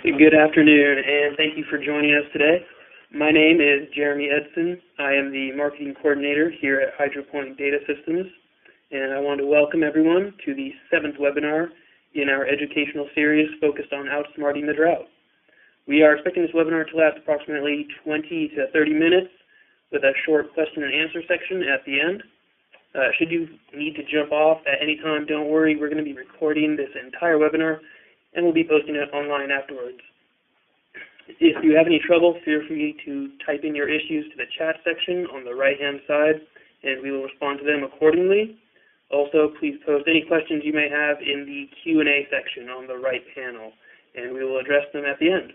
Good afternoon, and thank you for joining us today. My name is Jeremy Edson. I am the Marketing Coordinator here at HydroPoint Data Systems, and I want to welcome everyone to the 7th webinar in our educational series focused on outsmarting the drought. We are expecting this webinar to last approximately 20 to 30 minutes with a short question and answer section at the end. Should you need to jump off at any time, don't worry. We're going to be recording this entire webinar, and we'll be posting it online afterwards. If you have any trouble, feel free to type in your issues to the chat section on the right-hand side, and we will respond to them accordingly. Also, please post any questions you may have in the Q&A section on the right panel, and we will address them at the end.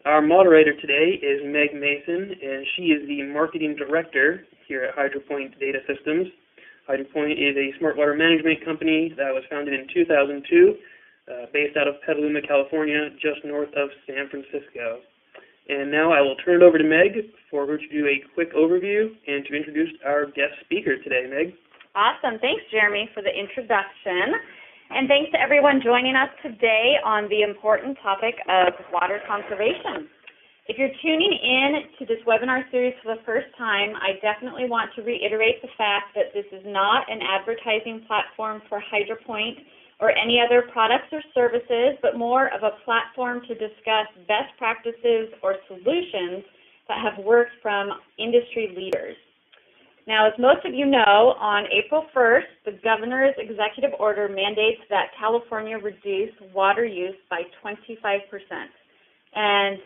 Our moderator today is Meg Mason, and she is the Marketing Director here at HydroPoint Data Systems. HydroPoint is a smart water management company that was founded in 2002, based out of Petaluma, California, just north of San Francisco. And now I will turn it over to Meg for her to do a quick overview and to introduce our guest speaker today. Meg? Awesome. Thanks, Jeremy, for the introduction. And thanks to everyone joining us today on the important topic of water conservation. If you're tuning in to this webinar series for the first time, I definitely want to reiterate the fact that this is not an advertising platform for HydroPoint or any other products or services, but more of a platform to discuss best practices or solutions that have worked from industry leaders. Now, as most of you know, on April 1st, the governor's executive order mandates that California reduce water use by 25%. And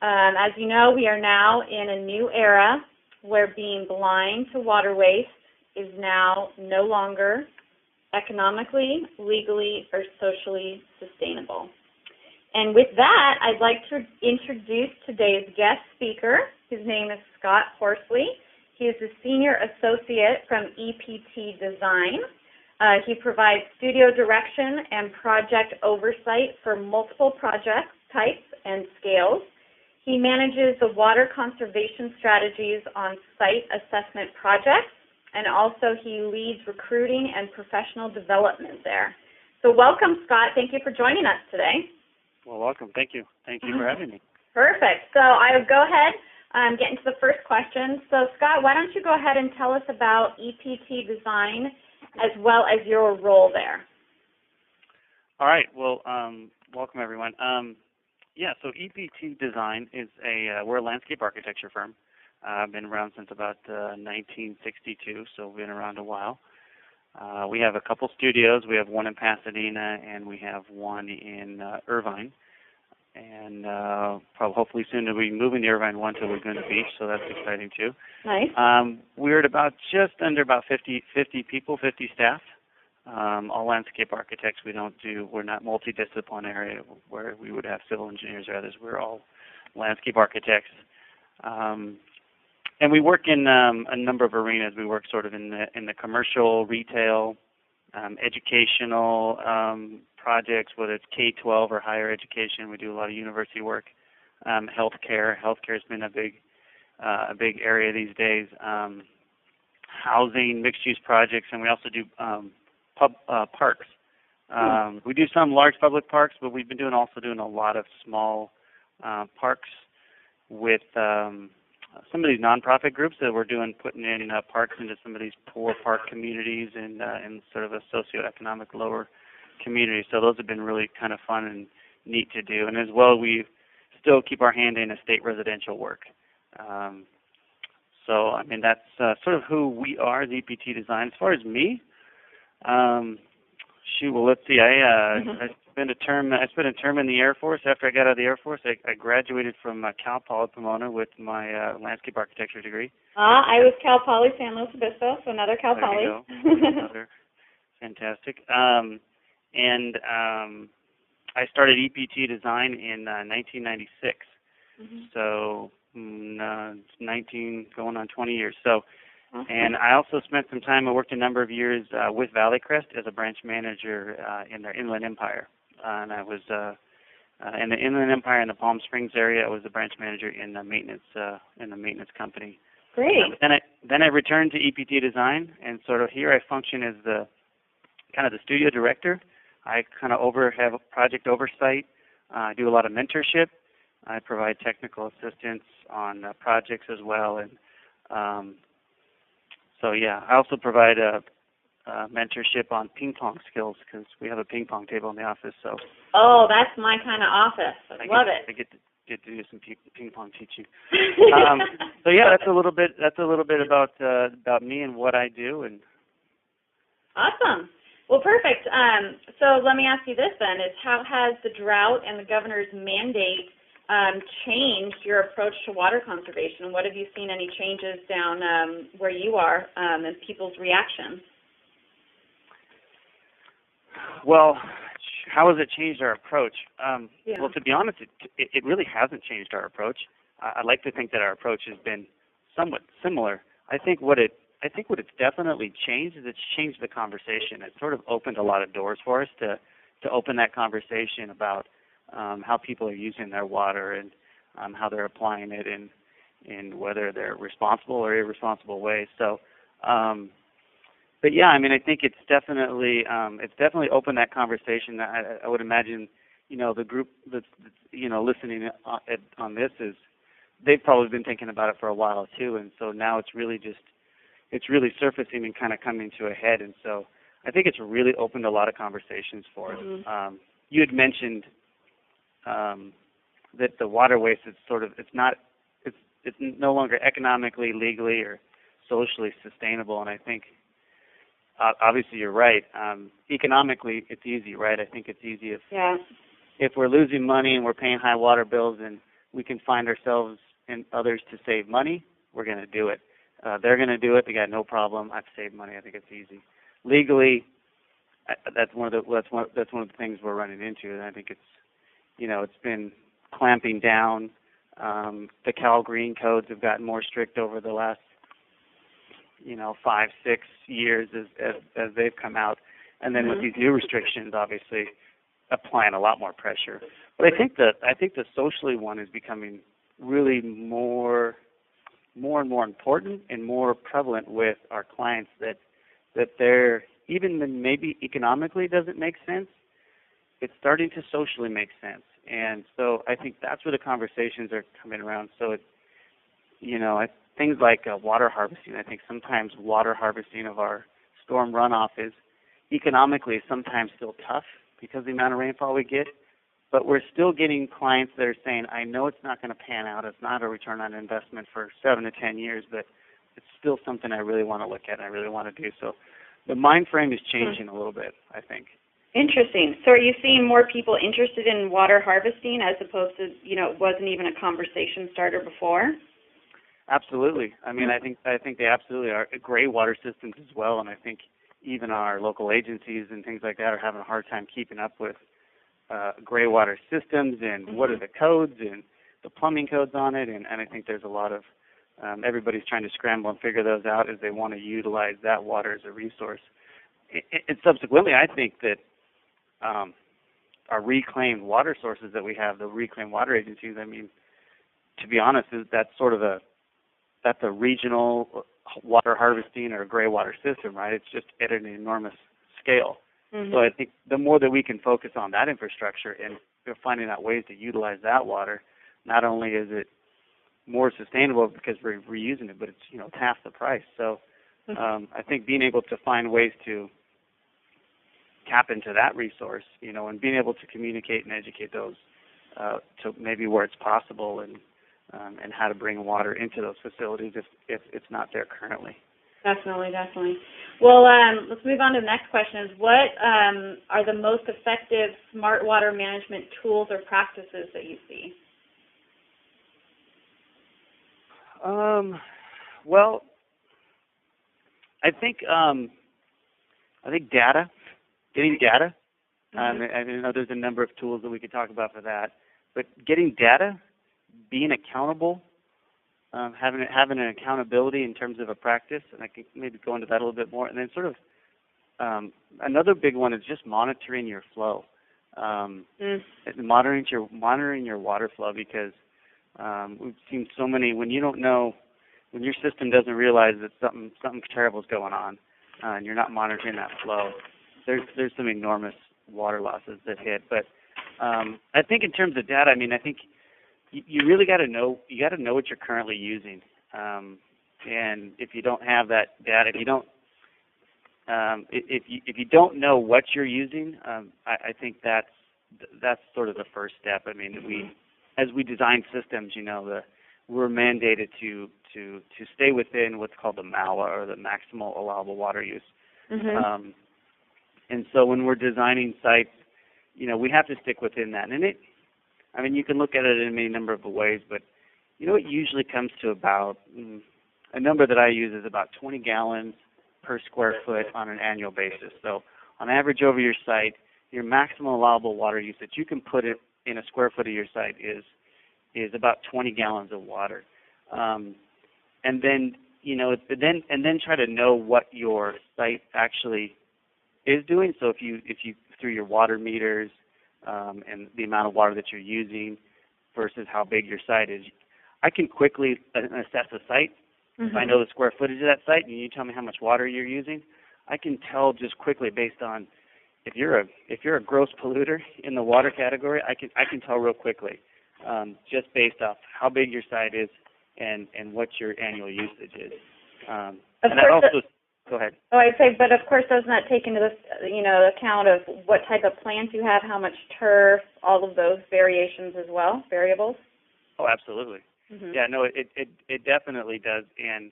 as you know, we are now in a new era where being blind to water waste is now no longer economically, legally, or socially sustainable. And with that, I'd like to introduce today's guest speaker. His name is Scott Horsley. He is a Senior Associate from EPTDESIGN. He provides studio direction and project oversight for multiple project types and scales. He manages the water conservation strategies on site assessment projects, and also he leads recruiting and professional development there. So welcome, Scott. Thank you for joining us today. Well, welcome. Thank you. Thank you for having me. Perfect. So I'll go ahead and get into the first question. So, Scott, why don't you go ahead and tell us about EPTDESIGN as well as your role there? All right. Well, welcome, everyone. So EPTDESIGN is we're a landscape architecture firm. I've been around since about 1962, so we've been around a while. We have a couple studios. We have one in Pasadena, and we have one in Irvine. And hopefully soon we'll be moving the Irvine one to Laguna Beach, so that's exciting too. Nice. We're at just under 50 people, 50 staff. All landscape architects. We're not multidisciplinary where we would have civil engineers or others. We're all landscape architects. And we work in a number of arenas. We work sort of in the commercial, retail, educational projects, whether it's K-12 or higher education. We do a lot of university work. Healthcare. Healthcare has been a big area these days. Housing, mixed-use projects, and we also do parks. We do some large public parks, but we've been also doing a lot of small parks with some of these nonprofit groups that we're putting in parks into some of these poor park communities and sort of a socioeconomic lower community. So those have been really kind of fun and neat to do. And as well, we still keep our hand in state residential work. So, I mean, that's sort of who we are, the EPTDESIGN. As far as me, let's see. I spent a term in the Air Force. After I got out of the Air Force, I graduated from Cal Poly Pomona with my landscape architecture degree. I was Cal Poly San Luis Obispo, so another Cal Poly. There you go. Another fantastic. And I started EPTDESIGN in 1996. So 19 going on 20 years. So. And I also spent some time, I worked a number of years with Valley Crest as a branch manager in their Inland Empire. And I was in the Inland Empire in the Palm Springs area. I was the branch manager in the maintenance company. Great. Then I returned to EPTDESIGN, and sort of here I function as the studio director. I kind of have project oversight I do a lot of mentorship. I provide technical assistance on projects as well, and so yeah, I also provide mentorship on ping pong skills because we have a ping pong table in the office. So. Oh, that's my kind of office. I love it. I get to do some ping pong teaching. So yeah, that's a little bit about me and what I do. And awesome. Well, perfect. So let me ask you this then: is how has the drought and the governor's mandate changed your approach to water conservation? What have you seen any changes down where you are and people's reactions? Well, how has it changed our approach? Yeah. Well, to be honest, it really hasn't changed our approach. I like to think that our approach has been somewhat similar. I think what it's definitely changed is it's changed the conversation. It sort of opened a lot of doors for us to open that conversation about how people are using their water and how they're applying it in whether they're responsible or irresponsible ways. So, but yeah, I mean, I think it's definitely opened that conversation. I would imagine, the group that's listening on this they've probably been thinking about it for a while too, and so now it's really surfacing and kind of coming to a head. And so I think it's really opened a lot of conversations for us. Mm-hmm. You had mentioned that the water waste is it's no longer economically, legally, or socially sustainable, and I think obviously you're right. Economically, it's easy, right? I think it's easy if we're losing money and we're paying high water bills and we can find ourselves and others to save money, we're going to do it. They're going to do it. They got no problem. I've saved money. I think it's easy. Legally, that's one of the things we're running into, and I think it's been clamping down. The Cal Green codes have gotten more strict over the last 5-6 years as they've come out, and then with these new restrictions, obviously applying a lot more pressure. But I think the socially one is becoming really more and more important and more prevalent with our clients, that they're, even when maybe economically it doesn't make sense, it's starting to socially make sense. And so I think that's where the conversations are coming around. So things like water harvesting. I think sometimes water harvesting of our storm runoff is economically sometimes still tough because of the amount of rainfall we get. But we're still getting clients that are saying, I know it's not going to pan out. It's not a return on investment for 7 to 10 years, but it's still something I really want to look at and I really want to do. So the mind frame is changing a little bit, I think. Interesting. So are you seeing more people interested in water harvesting as opposed to, it wasn't even a conversation starter before? Absolutely. I mean, I think they absolutely are. Gray water systems as well, and I think even our local agencies and things like that are having a hard time keeping up with gray water systems and what are the codes and the plumbing codes on it, and I think there's a lot of everybody's trying to scramble and figure those out as they want to utilize that water as a resource. And subsequently, I think that our reclaimed water sources that we have, the reclaimed water agencies, I mean, to be honest, that's a regional water harvesting or gray water system, right? It's just at an enormous scale. Mm-hmm. So I think the more that we can focus on that infrastructure and finding out ways to utilize that water, not only is it more sustainable because we're reusing it, but it's half the price. So I think being able to find ways to tap into that resource, and being able to communicate and educate those to maybe where it's possible and how to bring water into those facilities if it's not there currently. Definitely. Well, let's move on to the next question. Is what are the most effective smart water management tools or practices that you see? Well, I think data, getting data. I know there's a number of tools that we could talk about for that, but getting data, being accountable, having an accountability in terms of a practice, and I can maybe go into that a little bit more. And then sort of another big one is just monitoring your flow, monitoring your water flow, because we've seen so many, when you don't know, when your system doesn't realize that something terrible is going on, and you're not monitoring that flow, there's some enormous water losses that hit. But I think in terms of data, I mean, I think you really got to know what you're currently using, and if you don't have that data, if you don't know what you're using, I think that's sort of the first step. I mean, as we design systems, we're mandated to stay within what's called the MALA, or the maximal allowable water use. Mm-hmm. And so when we're designing sites, we have to stick within that. And you can look at it in any number of ways, but it usually comes to about, a number that I use is about 20 gallons per square foot on an annual basis. So on average over your site, your maximum allowable water use that you can put it in a square foot of your site is about 20 gallons of water. And then try to know what your site actually is doing. So if you through your water meters and the amount of water that you're using versus how big your site is, I can quickly assess a site. If I know the square footage of that site and you tell me how much water you're using, I can tell just quickly based on if you're a gross polluter in the water category, I can tell real quickly just based off how big your site is and what your annual usage is. Go ahead. Oh, I'd say, but of course, doesn't that take into account of what type of plants you have, how much turf, all of those variations as well, variables? Oh, absolutely. Mm-hmm. Yeah, no, it definitely does, and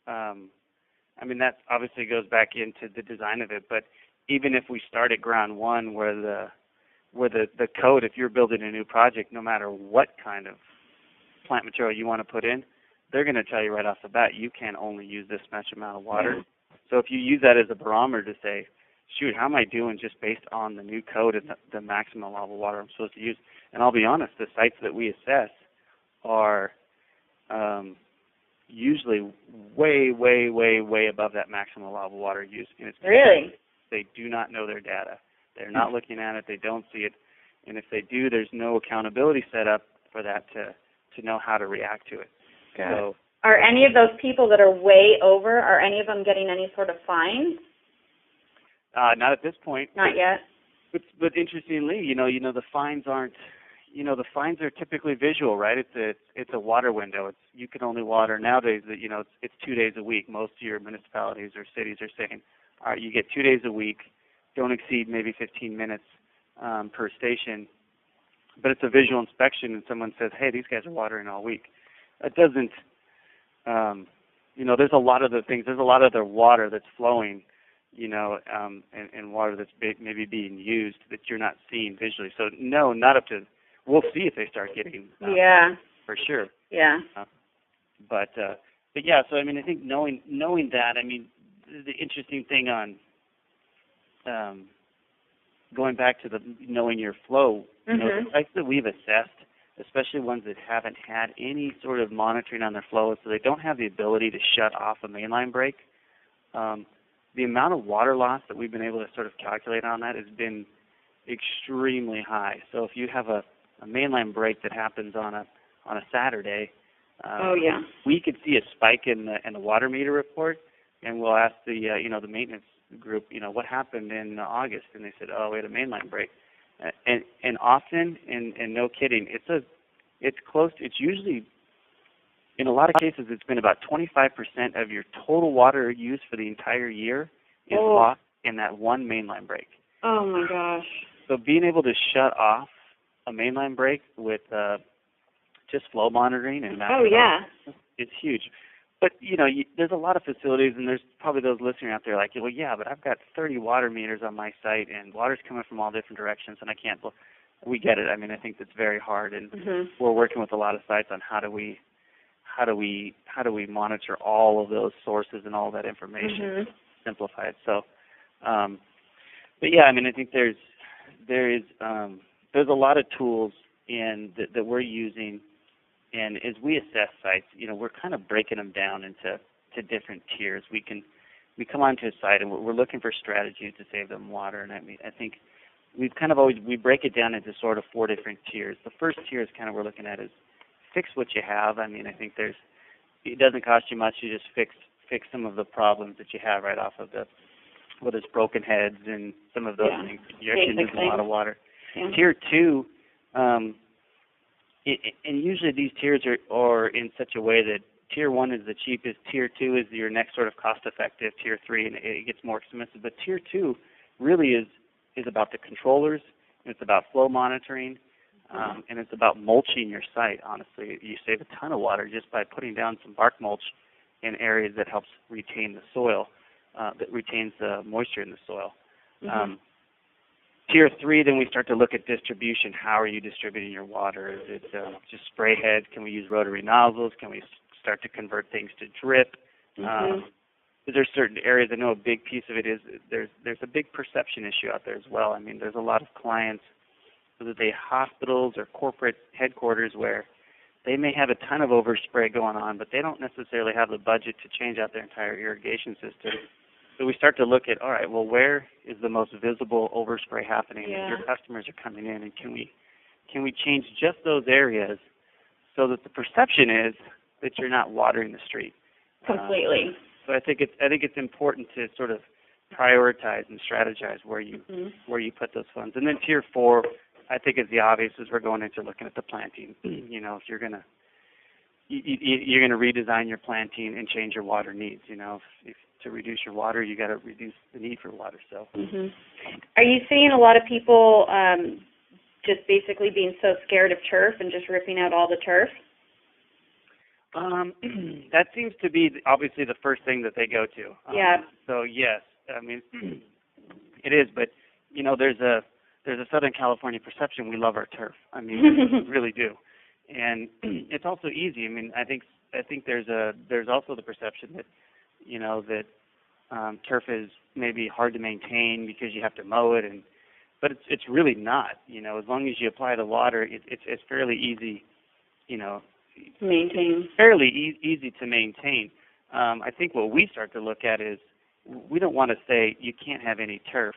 that obviously goes back into the design of it. But even if we start at ground one, where the code, if you're building a new project, no matter what kind of plant material you want to put in, they're going to tell you right off the bat you can only use this much amount of water. Mm-hmm. So if you use that as a barometer to say, shoot, how am I doing just based on the new code and the maximum allowable water I'm supposed to use? And I'll be honest, the sites that we assess are usually way, way, way, way above that maximum allowable water use. And it's really? They do not know their data. They're not looking at it. They don't see it. And if they do, there's no accountability set up for that to know how to react to it. So, are any of those people that are way over, are any of them getting any sort of fines? Not at this point. Not yet. But interestingly, the fines aren't. The fines are typically visual, right? It's a water window. You can only water nowadays. It's 2 days a week. Most of your municipalities or cities are saying, all right, you get 2 days a week. Don't exceed maybe 15 minutes per station. But it's a visual inspection, and someone says, hey, these guys are watering all week. It doesn't. There's a lot of the things. There's a lot of the water that's flowing, and water that's maybe being used that you're not seeing visually. So no, not up to. We'll see if they start getting. For sure. Yeah. But yeah. So I think knowing that. The interesting thing on going back to the knowing your flow. The sites that we've assessed, especially ones that haven't had any sort of monitoring on their flow, so they don't have the ability to shut off a mainline break. The amount of water loss that we've been able to sort of calculate on that has been extremely high. So if you have a mainline break that happens on a Saturday, we could see a spike in the water meter report, and we'll ask the maintenance group, what happened in August, and they said, oh, we had a mainline break. And often, and no kidding, it's close. It's usually, in a lot of cases, it's been about 25% of your total water use for the entire year is lost in that one mainline break. Oh my gosh! So being able to shut off a mainline break with just flow monitoring and it's huge. But there's a lot of facilities, and there's probably those listening out there like, well, yeah, but I've got 30 water meters on my site, and water's coming from all different directions, and I can't. We get it. I think it's very hard, and we're working with a lot of sites on how do we monitor all of those sources and all that information, simplify it. So, but yeah, I think there's a lot of tools that we're using. And as we assess sites, we're kind of breaking them down into different tiers. We come onto a site and we're looking for strategies to save them water. And I think we've kind of we break it down into sort of 4 different tiers. The first tier is kind of we're looking at is fix what you have. I think it doesn't cost you much to just fix some of the problems that you have right off of whether it's broken heads and some of those things. You're actually losing a lot of water. Yeah. Tier 2, and usually these tiers are in such a way that Tier 1 is the cheapest, Tier 2 is your next sort of cost-effective, Tier 3, and it gets more expensive. But Tier 2 really is about the controllers, and it's about flow monitoring, and it's about mulching your site, honestly. You save a ton of water just by putting down some bark mulch in areas that helps retain the soil, that retains the moisture in the soil. Tier 3, then we start to look at distribution. How are you distributing your water? Is it just spray head? Can we use rotary nozzles? Can we start to convert things to drip? There's certain areas. I know a big piece of it is there's a big perception issue out there as well. I mean, there's a lot of clients, whether they hospitals or corporate headquarters, where they may have a ton of overspray going on, but they don't necessarily have the budget to change out their entire irrigation system. So we start to look at, all right, well, where is the most visible overspray happening? Yeah. Your customers are coming in, and can we change just those areas so that the perception is that you're not watering the street? Completely. So I think it's important to sort of prioritize and strategize where you put those funds. And then Tier 4, I think, is the obvious, as we're going into looking at the planting. You know, if you're gonna redesign your planting and change your water needs. You know, if to reduce your water, you got to reduce the need for water. So, Are you seeing a lot of people just basically being so scared of turf and just ripping out all the turf? That seems to be obviously the first thing that they go to. Yeah. So yes, I mean, it is. But you know, there's a Southern California perception. We love our turf. I mean, we really do. And it's also easy. I mean, I think there's also the perception that, you know, that turf is maybe hard to maintain because you have to mow it, but it's really not. You know, as long as you apply the water, it's fairly easy. You know, to maintain. Fairly easy to maintain. I think what we start to look at is we don't want to say you can't have any turf.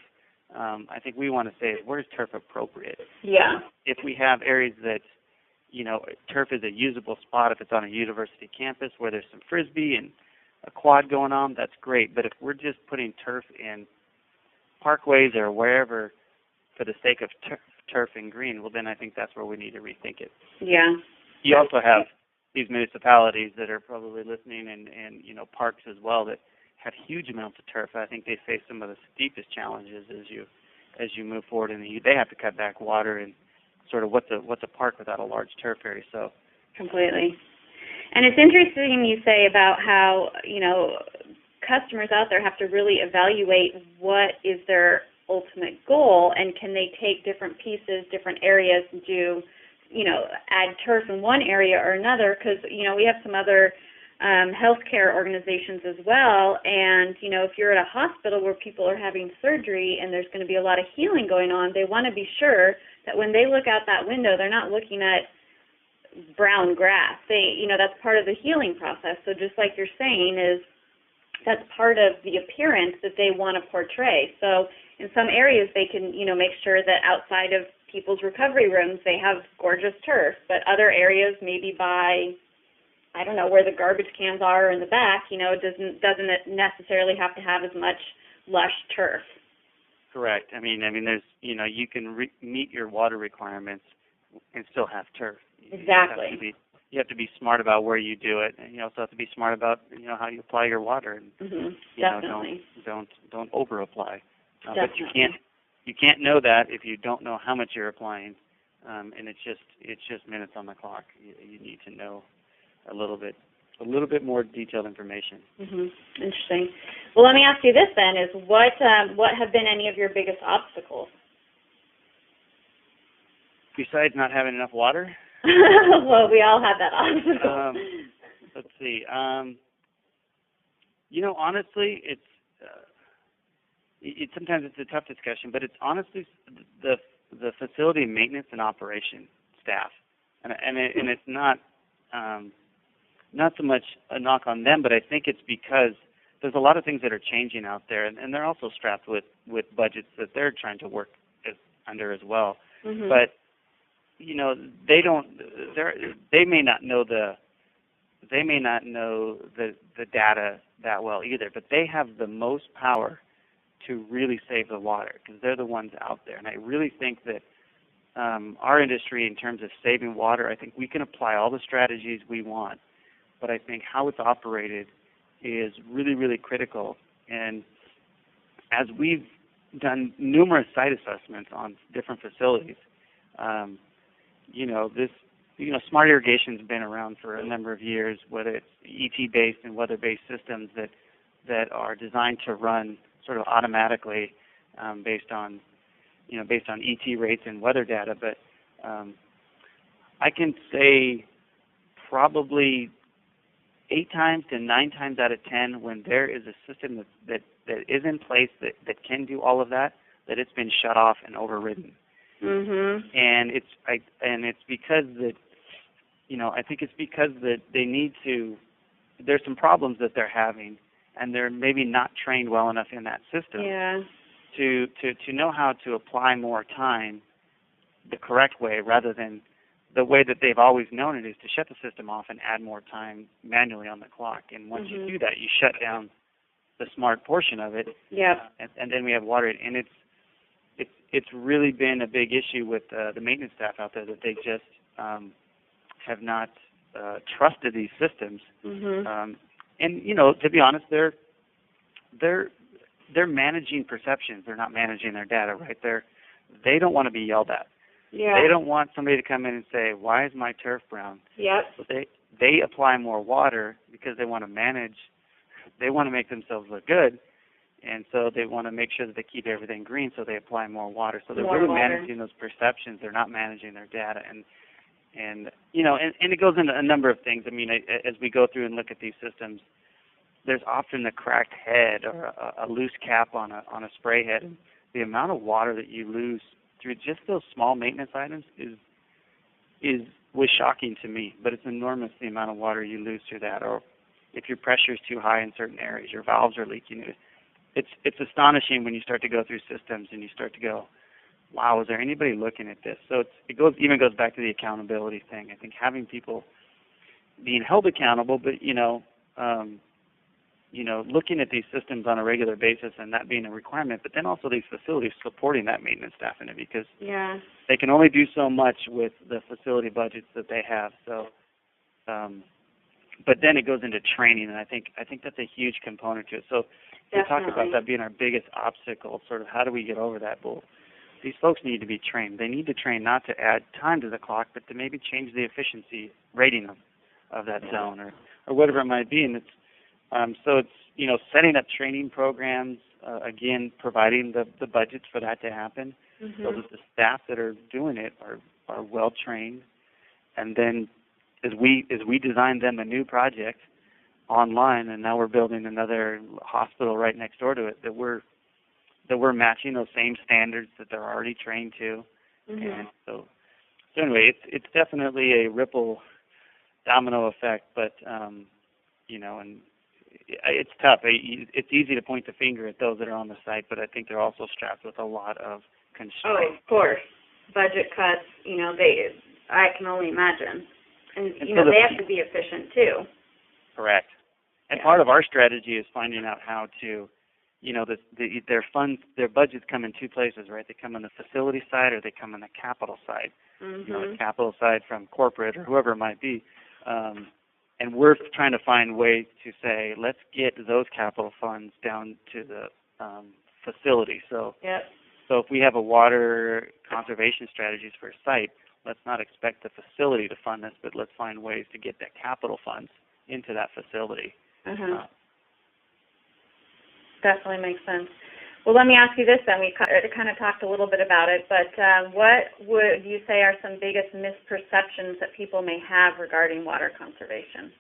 I think we want to say, where's turf appropriate? Yeah. If we have areas that, you know, turf is a usable spot, if it's on a university campus where there's some frisbee and a quad going on, that's great. But if we're just putting turf in parkways or wherever for the sake of turf and green, well, then I think that's where we need to rethink it. Yeah. You also have these municipalities that are probably listening, and you know, parks as well, that have huge amounts of turf. I think they face some of the steepest challenges as you move forward, and they have to cut back water and sort of what's a park without a large turf area. So completely. And it's interesting you say about how, you know, customers out there have to really evaluate what is their ultimate goal, and can they take different pieces, different areas, and do, you know, add turf in one area or another, because, you know, we have some other healthcare organizations as well, and, you know, if you're at a hospital where people are having surgery and there's going to be a lot of healing going on, they want to be sure that when they look out that window, they're not looking at brown grass. They, you know, that's part of the healing process. So just like you're saying, is that's part of the appearance that they want to portray. So in some areas they can, you know, make sure that outside of people's recovery rooms they have gorgeous turf, but other areas, maybe by, I don't know, where the garbage cans are in the back, you know, doesn't it necessarily have to have as much lush turf. Correct. I mean, there's, you know, you can meet your water requirements and still have turf. Exactly. You have to be smart about where you do it, and you also have to be smart about, you know, how you apply your water. And, Definitely. Don't over apply. Definitely. But you can't know that if you don't know how much you're applying, and it's just minutes on the clock. You need to know a little bit more detailed information. Interesting. Well, let me ask you this then: is what have been any of your biggest obstacles? Besides not having enough water? Well, we all have that obstacle. Let's see. You know, honestly, sometimes it's a tough discussion, but it's honestly the facility maintenance and operation staff, and it's not so much a knock on them, but I think it's because there's a lot of things that are changing out there, and they're also strapped with budgets that they're trying to work under as well. But you know, they may not know the data that well either, but they have the most power to really save the water because they're the ones out there. And I really think that our industry in terms of saving water, I think we can apply all the strategies we want, but I think how it's operated is really, really critical. And as we've done numerous site assessments on different facilities, smart irrigation's been around for a number of years, whether it's ET-based and weather-based systems that are designed to run sort of automatically based on ET rates and weather data. But I can say probably 8 times to 9 times out of 10, when there is a system that is in place that can do all of that, that it's been shut off and overridden. Mhm. And it's because that, I think it's because that they need to. There's some problems that they're having, and they're maybe not trained well enough in that system. Yeah. To know how to apply more time the correct way, rather than the way that they've always known it, is to shut the system off and add more time manually on the clock. And once you do that, you shut down the smart portion of it. Yeah. And then we have water. And it's really been a big issue with the maintenance staff out there, that they just have not trusted these systems. Mhm. And to be honest, they're managing perceptions. They're not managing their data, right? They don't want to be yelled at. Yeah. They don't want somebody to come in and say, "Why is my turf brown?" Yep. So they apply more water because they want to manage. They want to make themselves look good, and so they want to make sure that they keep everything green. So they apply more water. So they're really managing those perceptions. They're not managing their data, and it goes into a number of things. I mean, as we go through and look at these systems, there's often a cracked head or a loose cap on a spray head. And the amount of water that you lose through just those small maintenance items was shocking to me. But it's enormous, the amount of water you lose through that. Or if your pressure is too high in certain areas, your valves are leaking. It's astonishing when you start to go through systems and you start to go, wow, is there anybody looking at this? So it goes back to the accountability thing. I think having people being held accountable, but looking at these systems on a regular basis and that being a requirement, but then also these facilities supporting that maintenance staff in it, because they can only do so much with the facility budgets that they have. So, but then it goes into training, and I think that's a huge component to it. So we talk about that being our biggest obstacle. Sort of how do we get over that? Well, these folks need to be trained. They need to train not to add time to the clock, but to maybe change the efficiency rating of that zone or whatever it might be. And it's so it's setting up training programs, again providing the budgets for that to happen, so that the staff that are doing it are well trained. And then as we design them a new project online, and now we're building another hospital right next door to it, that we're matching those same standards that they're already trained to. And so anyway, it's definitely a ripple domino effect, but and it's tough. It's easy to point the finger at those that are on the site, but I think they're also strapped with a lot of constraints. Oh, of course. Budget cuts, I can only imagine. And so they have to be efficient too. Correct. And part of our strategy is finding out how to, their funds, their budgets come in two places, right? They come on the facility side, or they come on the capital side. The capital side from corporate or whoever it might be. And we're trying to find ways to say, let's get those capital funds down to the facility. So if we have a water conservation strategies for a site, let's not expect the facility to fund this, but let's find ways to get that capital funds into that facility. Definitely makes sense. Well, let me ask you this then. We kind of talked a little bit about it, but what would you say are some biggest misperceptions that people may have regarding water conservation?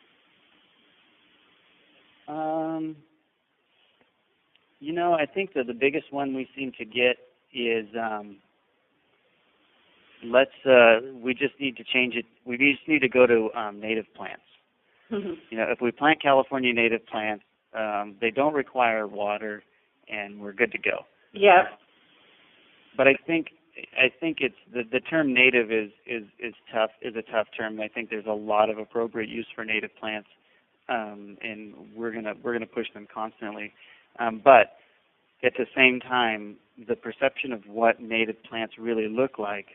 I think that the biggest one we seem to get is we just need to change it. We just need to go to native plants. If we plant California native plants, they don't require water, and we're good to go. Yeah. But I think it's the term native is tough, is a tough term. I think there's a lot of appropriate use for native plants, and we're gonna push them constantly. But at the same time, the perception of what native plants really look like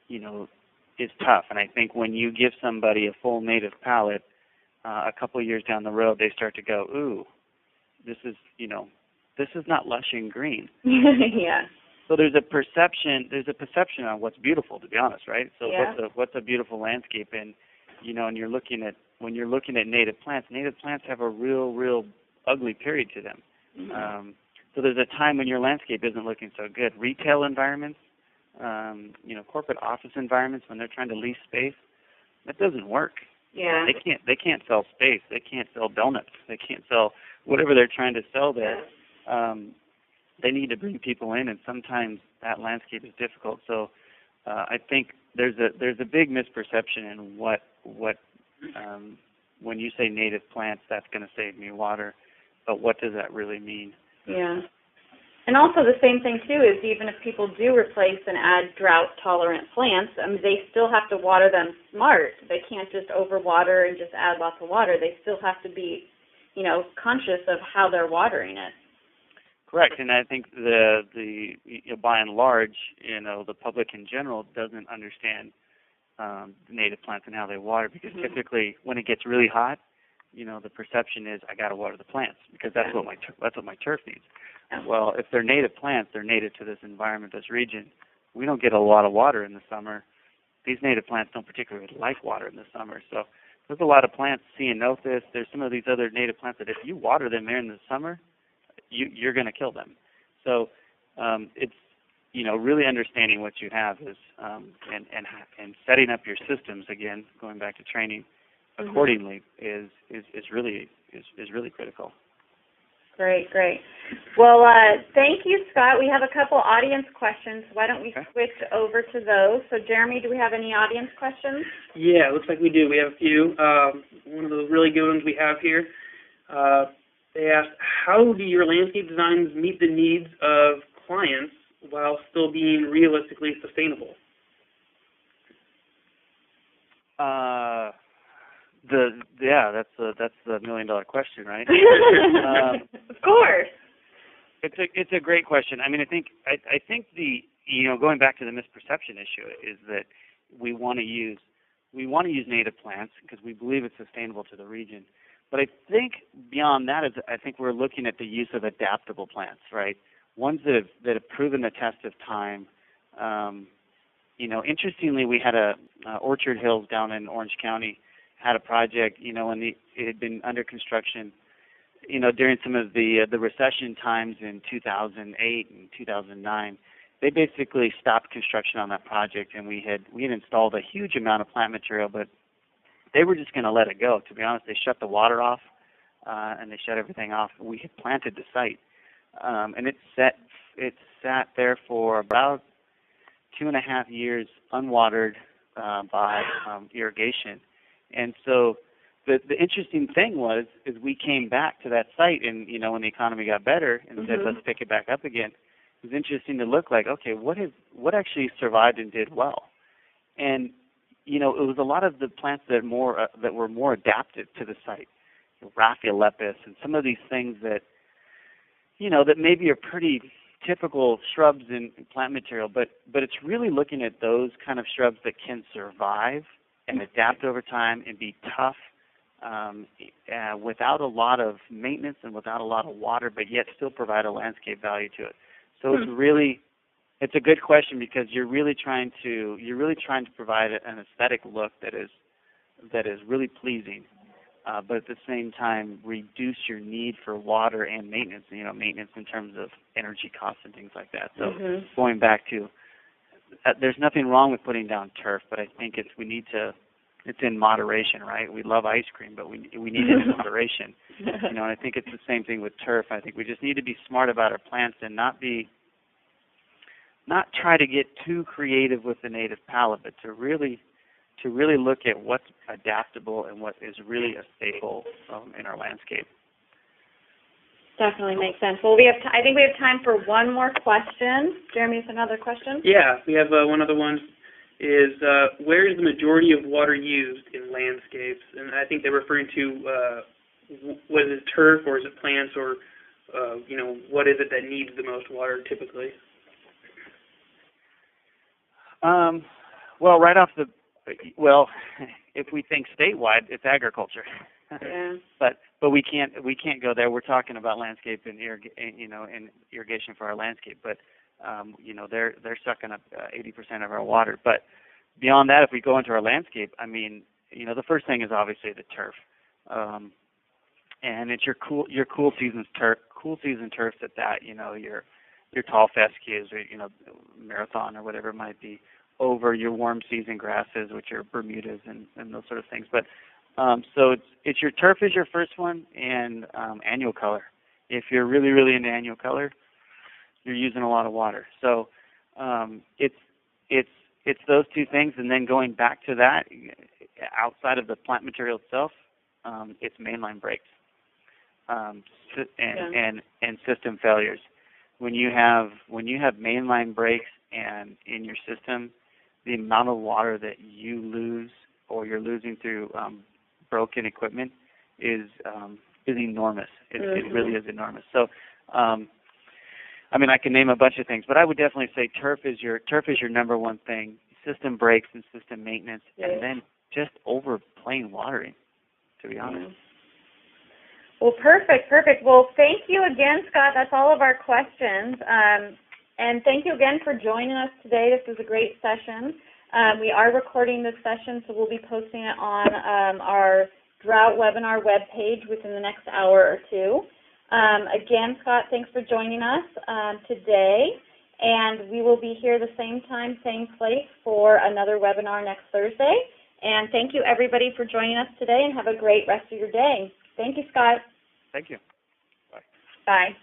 you know, is tough. And I think when you give somebody a full native palette, a couple of years down the road, they start to go, ooh, this is not lush and green. Yeah. So there's a perception on what's beautiful, to be honest, right? So yeah. what's a beautiful landscape, and you know, and when you're looking at native plants have a real ugly period to them. Mm-hmm. So there's a time when your landscape isn't looking so good. Retail environments, you know, corporate office environments, when they're trying to lease space, that doesn't work. Yeah. They can't sell space. They can't sell donuts. They can't sell whatever they're trying to sell there. They need to bring people in, and sometimes that landscape is difficult. So I think there's a big misperception in what when you say native plants, that's going to save me water, but what does that really mean? Yeah. And also the same thing, too, is even if people do replace and add drought-tolerant plants, they still have to water them smart. They can't just overwater and just add lots of water. They still have to be, you know, conscious of how they're watering it. Correct, and I think the you know, by and large, you know, the public in general doesn't understand native plants and how they water, because typically when it gets really hot, you know, the perception is I got to water the plants because that's what my turf needs. Well, if they're native plants, they're native to this environment, this region. We don't get a lot of water in the summer. These native plants don't particularly like water in the summer. So there's a lot of plants, ceanothus. There's some of these other native plants that if you water them there in the summer, you're going to kill them. So it's, you know, really understanding what you have is and setting up your systems, again, going back to training accordingly, is really critical. Great. Well, thank you, Scott. We have a couple audience questions. Why don't we switch over to those? So, Jeremy, do we have any audience questions? Yeah, it looks like we do. We have a few. One of the really good ones we have here, they asked, how do your landscape designs meet the needs of clients while still being realistically sustainable? That's the $1 million question, right? Of course. It's a great question. I mean, I think the, you know, going back to the misperception issue is that we want to use native plants because we believe it's sustainable to the region. But I think beyond that is I think we're looking at the use of adaptable plants, right? Ones that have proven the test of time. You know, interestingly, we had Orchard Hills down in Orange County had a project, you know, and it had been under construction, you know, during some of the recession times in 2008 and 2009. They basically stopped construction on that project, and we had installed a huge amount of plant material, but they were just going to let it go. To be honest, they shut the water off, and they shut everything off. We had planted the site, and it sat there for about 2.5 years unwatered by irrigation. And so the interesting thing is we came back to that site, and you know, when the economy got better and said let's pick it back up again, it was interesting to look like, okay, what actually survived and did well. And you know, it was a lot of the plants that were more adapted to the site, Raphia lepis, and some of these things that, you know, that maybe are pretty typical shrubs in plant material, but it's really looking at those kind of shrubs that can survive and adapt over time and be tough without a lot of maintenance and without a lot of water, but yet still provide a landscape value to it. So it's a good question because you're really trying to provide an aesthetic look that is really pleasing, but at the same time reduce your need for water and maintenance. You know, maintenance in terms of energy costs and things like that. So going back to, there's nothing wrong with putting down turf, but I think it's in moderation, right? We love ice cream, but we need it in moderation. You know, and I think it's the same thing with turf. I think we just need to be smart about our plants and not try to get too creative with the native palette, but to really look at what's adaptable and what is really a staple in our landscape. Definitely makes sense. Well, I think we have time for one more question. Jeremy, has another question? Yeah, we have one other one. Is where is the majority of water used in landscapes? And I think they're referring to what is it, turf, or is it plants, or you know, what is it that needs the most water typically? Well, right off the, well, if we think statewide, it's agriculture. Yeah. But we can't go there. We're talking about landscape and and irrigation for our landscape. But they're sucking up 80% of our water. But beyond that, if we go into our landscape, I mean, the first thing is obviously the turf, and it's your cool season turfs at that. Your tall fescues or marathon or whatever it might be, over your warm season grasses, which are Bermudas and those sort of things. But so it's your turf is your first one, and annual color. If you're really, really into annual color, you're using a lot of water. So it's those two things, and then going back to that, outside of the plant material itself, it's mainline breaks and system failures. When you have mainline breaks and in your system, the amount of water that you lose or you're losing through broken equipment is enormous. It really is enormous. So, I mean, I can name a bunch of things, but I would definitely say turf is your number one thing. System breaks and system maintenance, and then just over plain watering, to be honest. Well, perfect. Well, thank you again, Scott. That's all of our questions. And thank you again for joining us today. This was a great session. We are recording this session, so we'll be posting it on our Drought webinar webpage within the next hour or two. Again, Scott, thanks for joining us today. And we will be here the same time, same place for another webinar next Thursday. And thank you, everybody, for joining us today, and have a great rest of your day. Thank you, Scott. Thank you. Bye. Bye.